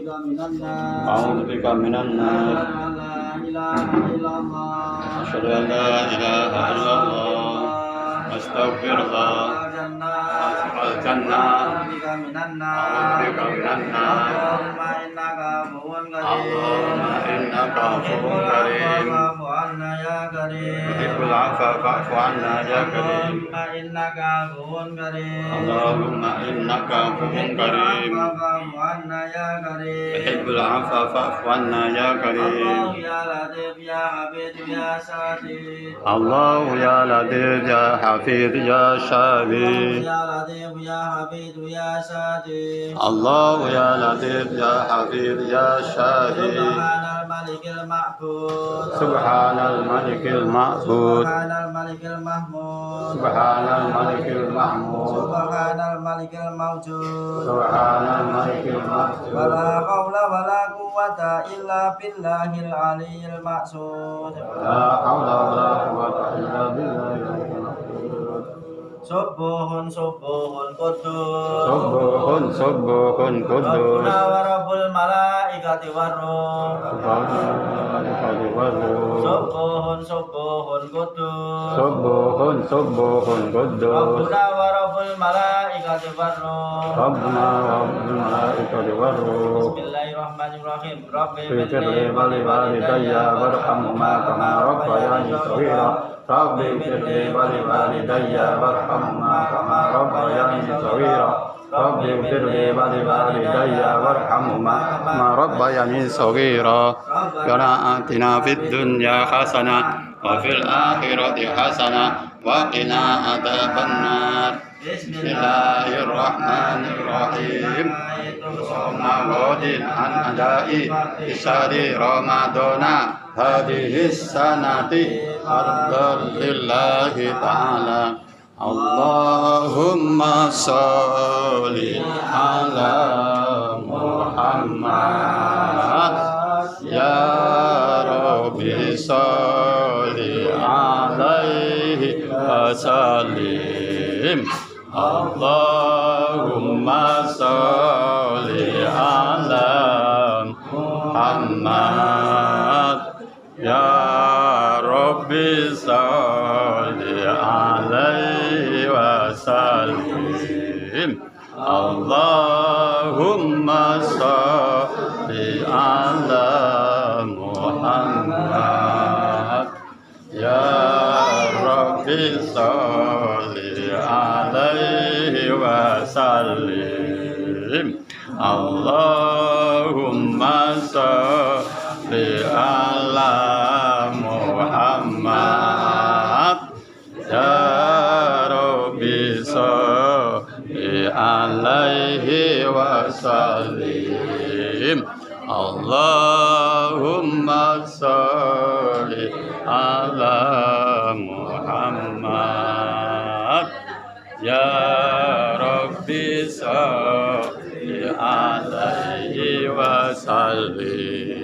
أعوذ بك من النار أشهد أن لا إله إلا الله أستغفر الله الجنة أعوذ بك من النار اللهم إنك عفو كريم تحب العفو فاعف عنا يا كريم اللهم إنك عفو كريم تحب العفو فاعف عنا يا كريم الله يا لطيف يا حفيظ يا شافي الله يا لطيف يا حفيظ يا شافي سبحان الملك المعبود سبحان الملك المحمود سبحان الملك المحمود سبحان الملك الموجود سبحان الملك الموجود ولا حول ولا قوة إلا بالله العلي المعصود لا حول ولا قوة إلا بالله العلي المعصود Subuhun subuhun kudus Subuhun subuhun kudus Rabbuna wa rabbul malaikati warruh Subuhun subuhun kudus Subuhun subuhun kudus Rabbuna wa rabbul malaikati warruh Rabbuna wa rabbul malaikati warruh Bismillahirrahmanirrahim Rabbi firli wali walidayya warhamhuma kama rabbayani shaghira Rabbi firli wali walidayya warhamhuma kama rabbayani shaghira Rabbi firli wali walidayya warhamhuma kama rabbayani shaghira Rabbana atina fid dunya hasanah wa fil akhirati hasanah wa qina adzabannar Bismillahirrahmanirrahim Ramadan an adai isari Ramadana hadhihi sanati lillahi ta'ala Allahumma sholli ala Muhammad ya Rabbi sholli alaihi wa sallim Allahumma sholli ala Muhammad ya Rabbi sholli alaihi wa sallim Allahumma sholli ala Muhammad ya Rabbi sholli alaihi wa sallim Allahumma sholli ala Muhammad ya Rabbi sholli alaihi wa sallim Allahumma sholli ala Muhammad ya Rabbi sholli alaihi wa sallim